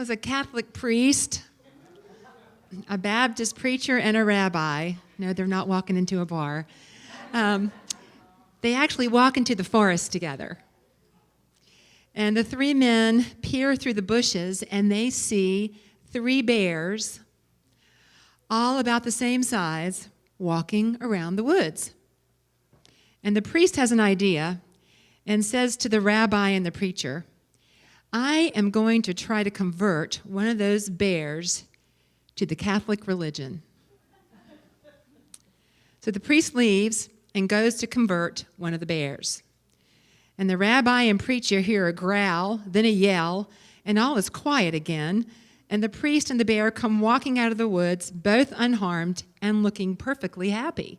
was a Catholic priest, a Baptist preacher, and a rabbi. No, they're not walking into a bar. They actually walk into the forest together. And the three men peer through the bushes, and they see three bears, all about the same size, walking around the woods. And the priest has an idea and says to the rabbi and the preacher, I am going to try to convert one of those bears to the Catholic religion. So the priest leaves and goes to convert one of the bears. And the rabbi and preacher hear a growl, then a yell, and all is quiet again. And the priest and the bear come walking out of the woods, both unharmed and looking perfectly happy.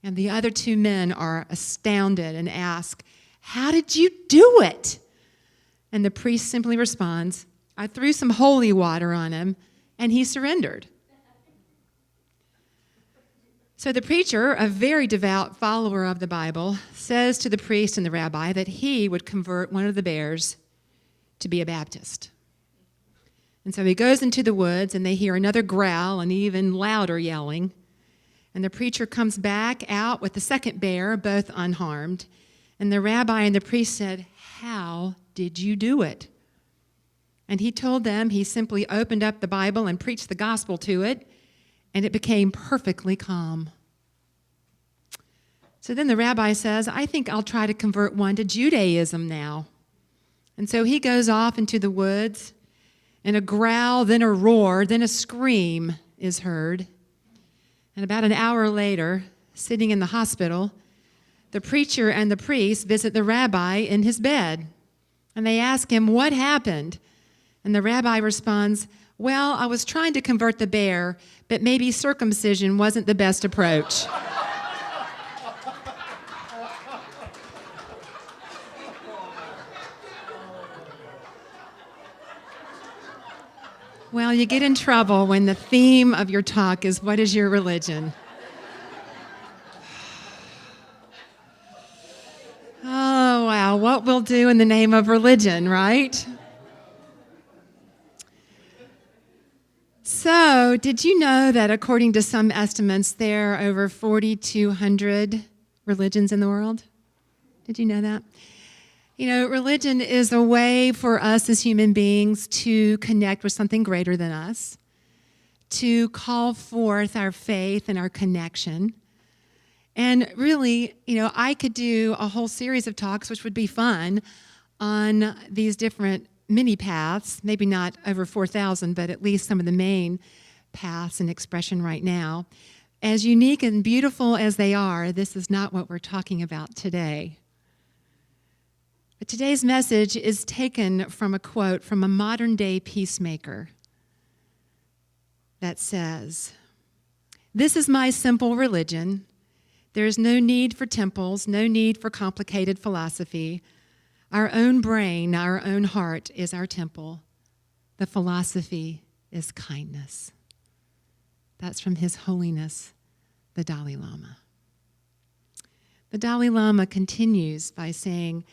And the other two men are astounded and ask, how did you do it? And the priest simply responds, I threw some holy water on him, and he surrendered. So the preacher, a very devout follower of the Bible, says to the priest and the rabbi that he would convert one of the bears to be a Baptist. And so he goes into the woods, and they hear another growl and even louder yelling. And the preacher comes back out with the second bear, both unharmed. And the rabbi and the priest said, how did you do it? And he told them he simply opened up the Bible and preached the gospel to it, and it became perfectly calm. So then the rabbi says, I think I'll try to convert one to Judaism now. And so he goes off into the woods, and a growl, then a roar, then a scream is heard. And about an hour later, sitting in the hospital, the preacher and the priest visit the rabbi in his bed. And they ask him, what happened? And the rabbi responds, well, I was trying to convert the bear, but maybe circumcision wasn't the best approach. Well, you get in trouble when the theme of your talk is, what is your religion? Oh, wow, what we'll do in the name of religion, right? So, did you know that according to some estimates, there are over 4,200 religions in the world? Did you know that? You know, religion is a way for us as human beings to connect with something greater than us, to call forth our faith and our connection. And really, you know, I could do a whole series of talks, which would be fun, on these different mini paths, maybe not over 4,000, but at least some of the main paths in expression right now. As unique and beautiful as they are, this is not what we're talking about today. But today's message is taken from a quote from a modern-day peacemaker that says, "This is my simple religion. There is no need for temples, no need for complicated philosophy. Our own brain, our own heart is our temple. The philosophy is kindness." That's from His Holiness, the Dalai Lama. The Dalai Lama continues by saying,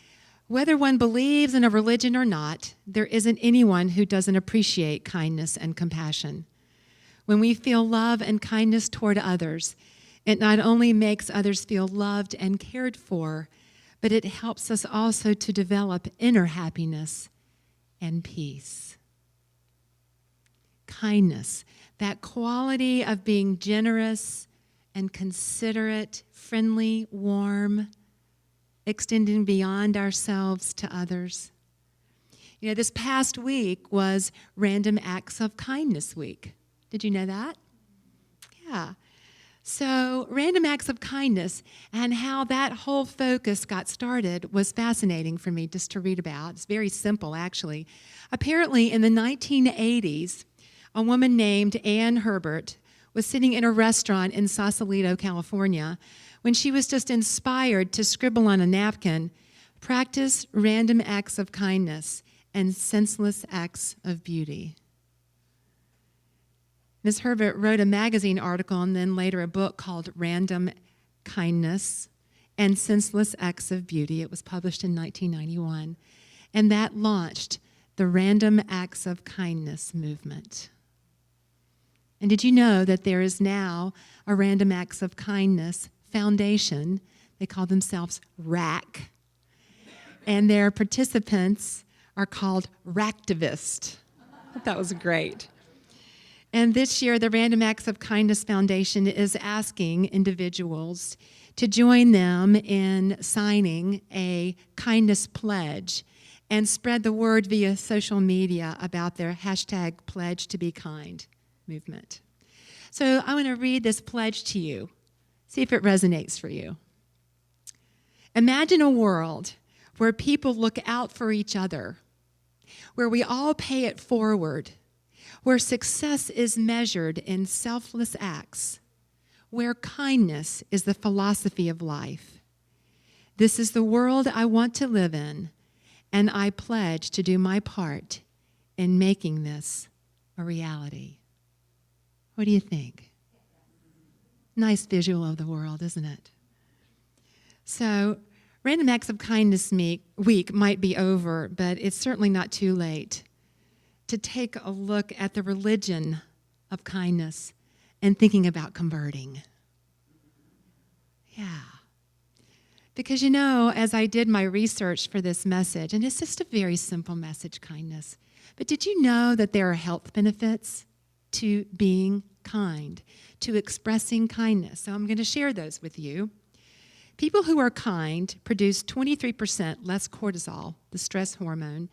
whether one believes in a religion or not, there isn't anyone who doesn't appreciate kindness and compassion. When we feel love and kindness toward others, it not only makes others feel loved and cared for, but it helps us also to develop inner happiness and peace. Kindness, that quality of being generous and considerate, friendly, warm, extending beyond ourselves to others. You know, this past week was Random Acts of Kindness Week. Did you know that? Yeah. So Random Acts of Kindness and how that whole focus got started was fascinating for me just to read about. It's very simple, actually. Apparently, in the 1980s, a woman named Ann Herbert was sitting in a restaurant in Sausalito, California, when she was just inspired to scribble on a napkin, "Practice random acts of kindness and senseless acts of beauty." Ms. Herbert wrote a magazine article and then later a book called Random Kindness and Senseless Acts of Beauty. It was published in 1991. And that launched the Random Acts of Kindness movement. And did you know that there is now a Random Acts of Kindness Foundation? They call themselves RAC. And their participants are called Ractivists. I thought that was great. And this year, the Random Acts of Kindness Foundation is asking individuals to join them in signing a kindness pledge and spread the word via social media about their hashtag Pledge to Be Kind movement. So I want to read this pledge to you. See if it resonates for you. Imagine a world where people look out for each other, where we all pay it forward, where success is measured in selfless acts, where kindness is the philosophy of life. This is the world I want to live in, and I pledge to do my part in making this a reality. What do you think? Nice visual of the world, isn't it? So, Random Acts of Kindness Week might be over, but it's certainly not too late to take a look at the religion of kindness and thinking about converting. Yeah. Because, as I did my research for this message, and it's just a very simple message, kindness, but did you know that there are health benefits to being kind, to expressing kindness? So I'm going to share those with you. People who are kind produce 23% less cortisol, the stress hormone,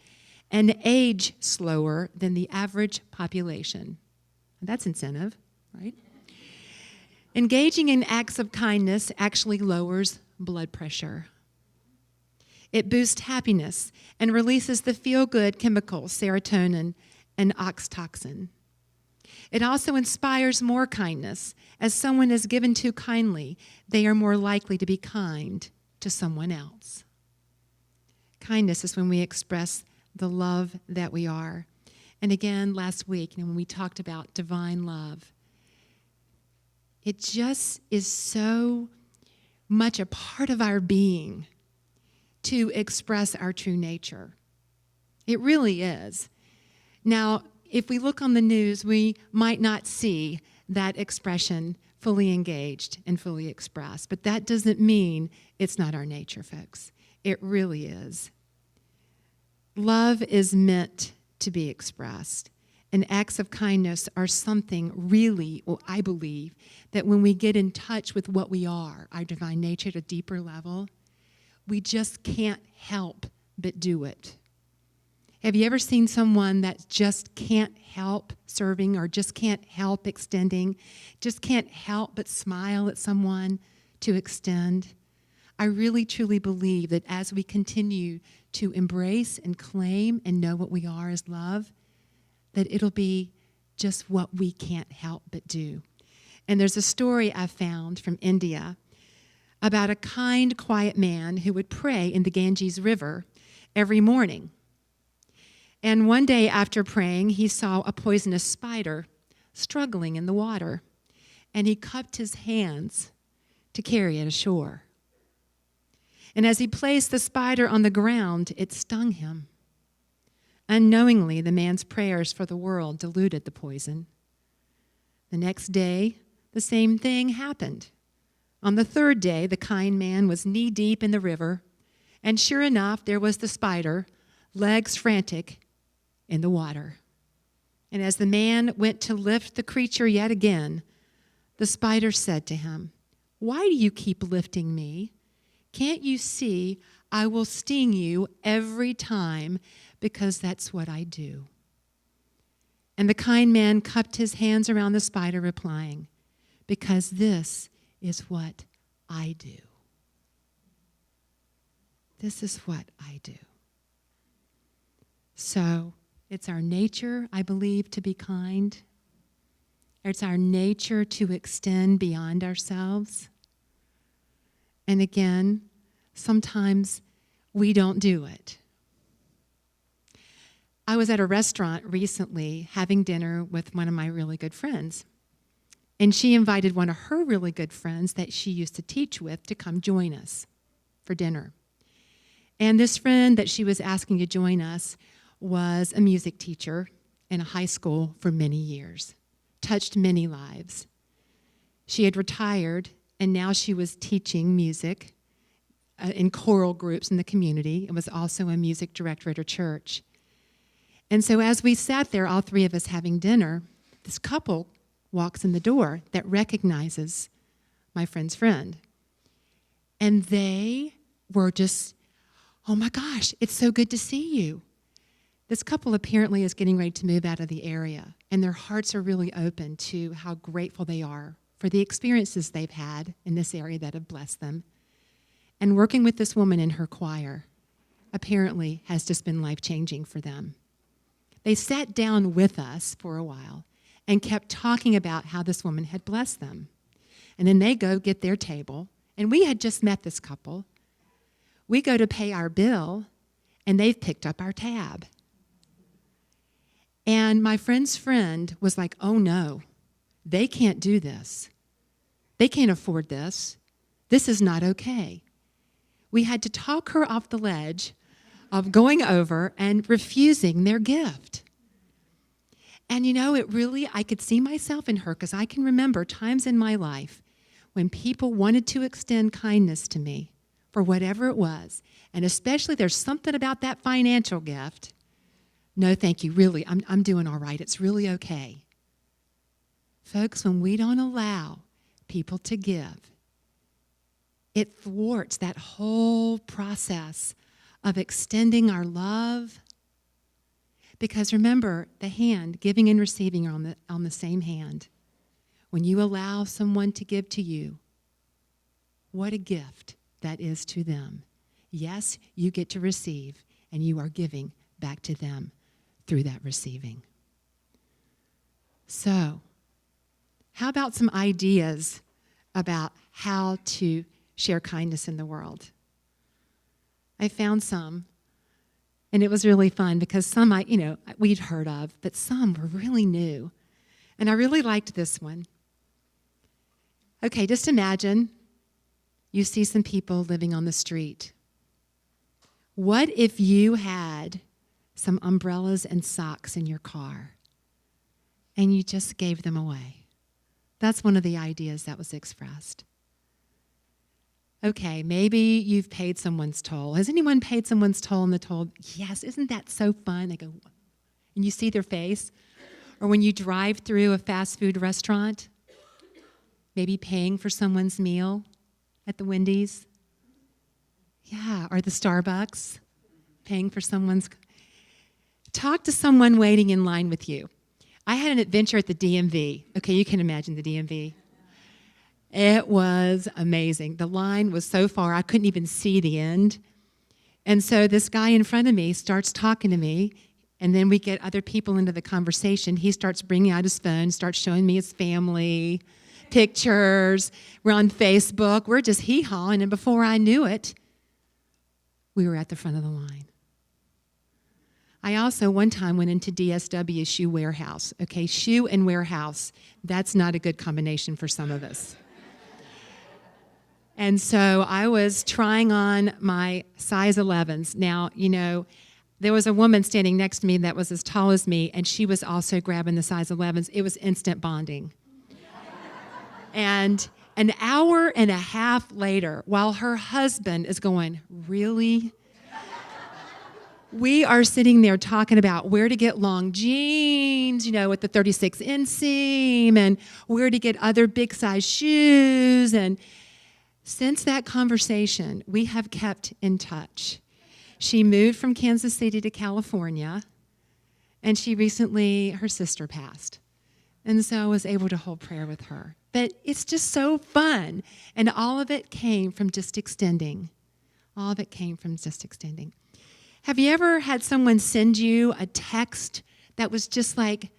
and age slower than the average population. That's incentive, right? Engaging in acts of kindness actually lowers blood pressure. It boosts happiness and releases the feel-good chemicals, serotonin and oxytocin. It also inspires more kindness. As someone is given to kindly, they are more likely to be kind to someone else. Kindness is when we express the love that we are. And again, last week, when we talked about divine love, it just is so much a part of our being to express our true nature. It really is. Now, if we look on the news, we might not see that expression fully engaged and fully expressed, but that doesn't mean it's not our nature, folks. It really is. Love is meant to be expressed, and acts of kindness are something really, I believe, that when we get in touch with what we are, our divine nature at a deeper level, we just can't help but do it. Have you ever seen someone that just can't help serving or just can't help extending, just can't help but smile at someone to extend? I really, truly believe that as we continue to embrace and claim and know what we are as love, that it'll be just what we can't help but do. And there's a story I found from India about a kind, quiet man who would pray in the Ganges River every morning. And one day after praying, he saw a poisonous spider struggling in the water, and he cupped his hands to carry it ashore. And as he placed the spider on the ground, it stung him. Unknowingly, the man's prayers for the world diluted the poison. The next day, the same thing happened. On the third day, the kind man was knee-deep in the river, and sure enough, there was the spider, legs frantic, in the water. And as the man went to lift the creature yet again, the spider said to him, "Why do you keep lifting me? Can't you see I will sting you every time because that's what I do?" And the kind man cupped his hands around the spider, replying, "Because this is what I do. This is what I do." So it's our nature, I believe, to be kind. It's our nature to extend beyond ourselves. And again, sometimes we don't do it. I was at a restaurant recently having dinner with one of my really good friends. And she invited one of her really good friends that she used to teach with to come join us for dinner. And this friend that she was asking to join us was a music teacher in a high school for many years, touched many lives. She had retired, and now she was teaching music in choral groups in the community, and was also a music director at her church. And so as we sat there, all three of us having dinner, this couple walks in the door that recognizes my friend's friend. And they were just, oh my gosh, it's so good to see you. This couple apparently is getting ready to move out of the area, and their hearts are really open to how grateful they are for the experiences they've had in this area that have blessed them. And working with this woman in her choir apparently has just been life-changing for them. They sat down with us for a while and kept talking about how this woman had blessed them. And then they go get their table, and we had just met this couple. We go to pay our bill, and they've picked up our tab. And my friend's friend was like, oh no, they can't do this. They can't afford this. This is not okay. We had to talk her off the ledge of going over and refusing their gift. And I could see myself in her, because I can remember times in my life when people wanted to extend kindness to me for whatever it was, and especially there's something about that financial gift. No, thank you, really, I'm doing all right. It's really okay. Folks, when we don't allow people to give, it thwarts that whole process of extending our love. Because remember, the hand, giving and receiving, are on the same hand. When you allow someone to give to you, what a gift that is to them. Yes, you get to receive, and you are giving back to them through that receiving. So, how about some ideas about how to share kindness in the world? I found some, and it was really fun, because some we'd heard of, but some were really new. And I really liked this one. Okay, just imagine you see some people living on the street. What if you had some umbrellas and socks in your car and you just gave them away? That's one of the ideas that was expressed. Okay, maybe you've paid someone's toll. Has anyone paid someone's toll and they're told, yes, isn't that so fun? They go, and you see their face. Or when you drive through a fast food restaurant, maybe paying for someone's meal at the Wendy's. Yeah, or the Starbucks, paying for someone's. Talk to someone waiting in line with you. I had an adventure at the DMV. Okay, you can imagine the DMV. It was amazing. The line was so far, I couldn't even see the end. And so this guy in front of me starts talking to me, and then we get other people into the conversation. He starts bringing out his phone, starts showing me his family, pictures. We're on Facebook. We're just hee-hawing, and before I knew it, we were at the front of the line. I also one time went into DSW Shoe Warehouse. Okay, shoe and warehouse, that's not a good combination for some of us. And so I was trying on my size 11s. Now, there was a woman standing next to me that was as tall as me, and she was also grabbing the size 11s. It was instant bonding. And an hour and a half later, while her husband is going, really? We are sitting there talking about where to get long jeans, with the 36 inseam, and where to get other big size shoes. And since that conversation, we have kept in touch. She moved from Kansas City to California, and her sister passed. And so I was able to hold prayer with her. But it's just so fun. And all of it came from just extending. All of it came from just extending. Have you ever had someone send you a text that was just like,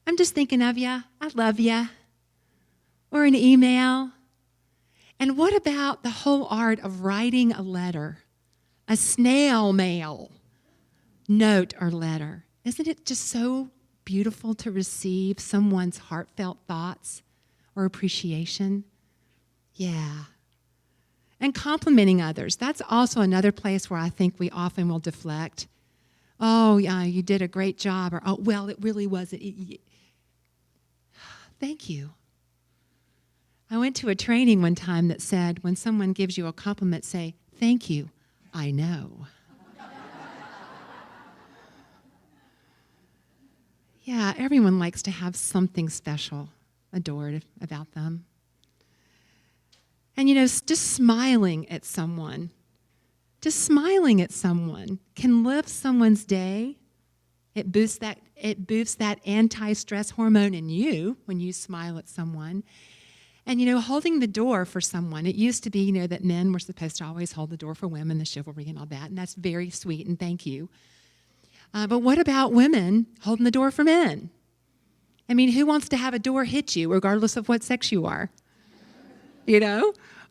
I'm just thinking of you, I love you, or an email? And what about the whole art of writing a letter, a snail mail note or letter? Isn't it just so beautiful to receive someone's heartfelt thoughts or appreciation? Yeah. And complimenting others. That's also another place where I think we often will deflect. Oh, yeah, you did a great job. Or, oh, well, it really wasn't. Thank you. I went to a training one time that said, when someone gives you a compliment, say, thank you, I know. Yeah, everyone likes to have something special adored about them. And just smiling at someone can lift someone's day. It boosts that anti-stress hormone in you when you smile at someone. And, holding the door for someone, it used to be, that men were supposed to always hold the door for women, the chivalry and all that, and that's very sweet, and thank you. But what about women holding the door for men? I mean, who wants to have a door hit you, regardless of what sex you are?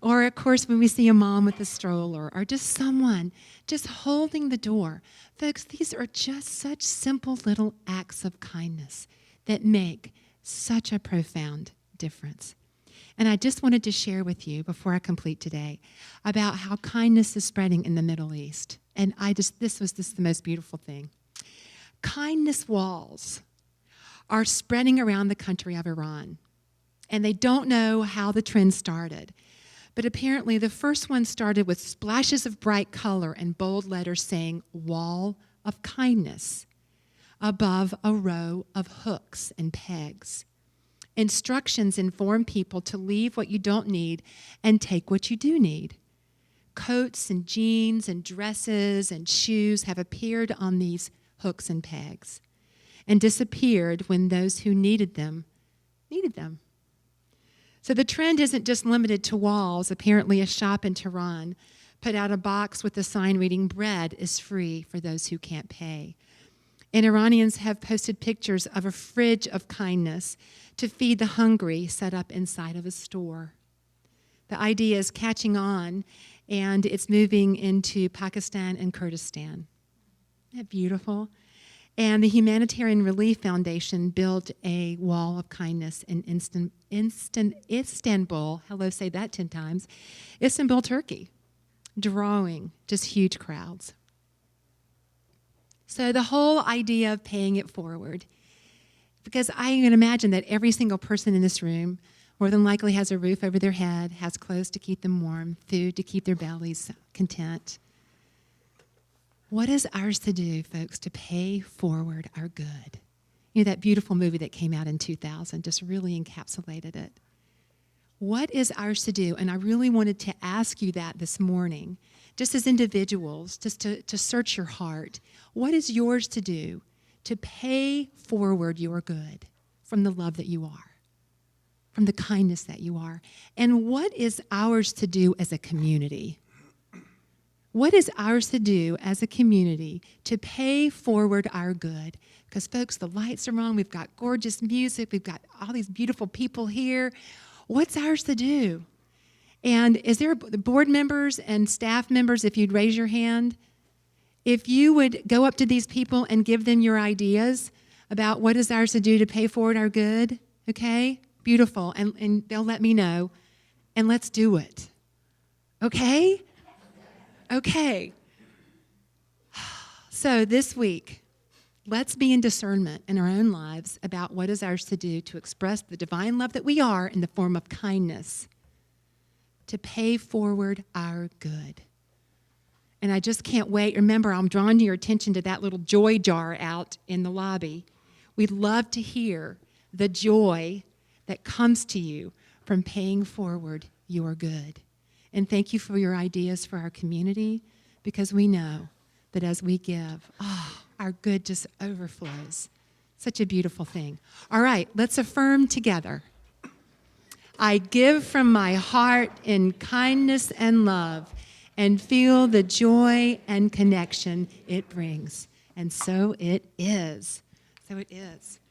Or, of course, when we see a mom with a stroller, or just someone just holding the door. Folks, these are just such simple little acts of kindness that make such a profound difference. And I just wanted to share with you before I complete today about how kindness is spreading in the Middle East. And this was the most beautiful thing. Kindness walls are spreading around the country of Iran. And they don't know how the trend started. But apparently the first one started with splashes of bright color and bold letters saying, Wall of Kindness, above a row of hooks and pegs. Instructions inform people to leave what you don't need and take what you do need. Coats and jeans and dresses and shoes have appeared on these hooks and pegs and disappeared when those who needed them needed them. So the trend isn't just limited to walls. Apparently, a shop in Tehran put out a box with a sign reading, bread is free for those who can't pay. And Iranians have posted pictures of a fridge of kindness to feed the hungry set up inside of a store. The idea is catching on, and it's moving into Pakistan and Kurdistan. Isn't that beautiful? And the Humanitarian Relief Foundation built a wall of kindness in Istanbul. Hello, say that 10 times. Istanbul, Turkey, drawing just huge crowds. So the whole idea of paying it forward, because I can imagine that every single person in this room more than likely has a roof over their head, has clothes to keep them warm, food to keep their bellies content. What is ours to do, folks, to pay forward our good? That beautiful movie that came out in 2000 just really encapsulated it. What is ours to do? And I really wanted to ask you that this morning, just as individuals, just to search your heart. What is yours to do to pay forward your good from the love that you are, from the kindness that you are? And what is ours to do as a community? What is ours to do as a community to pay forward our good? Because, folks, the lights are on. We've got gorgeous music. We've got all these beautiful people here. What's ours to do? And is there board members and staff members, if you'd raise your hand, if you would go up to these people and give them your ideas about what is ours to do to pay forward our good, okay? Beautiful. And they'll let me know. And let's do it. Okay? Okay. So this week, let's be in discernment in our own lives about what is ours to do to express the divine love that we are in the form of kindness, to pay forward our good. And I just can't wait. Remember, I'm drawing your attention to that little joy jar out in the lobby. We'd love to hear the joy that comes to you from paying forward your good. And thank you for your ideas for our community, because we know that as we give, our good just overflows. Such a beautiful thing. All right, let's affirm together. I give from my heart in kindness and love, and feel the joy and connection it brings. And so it is. So it is.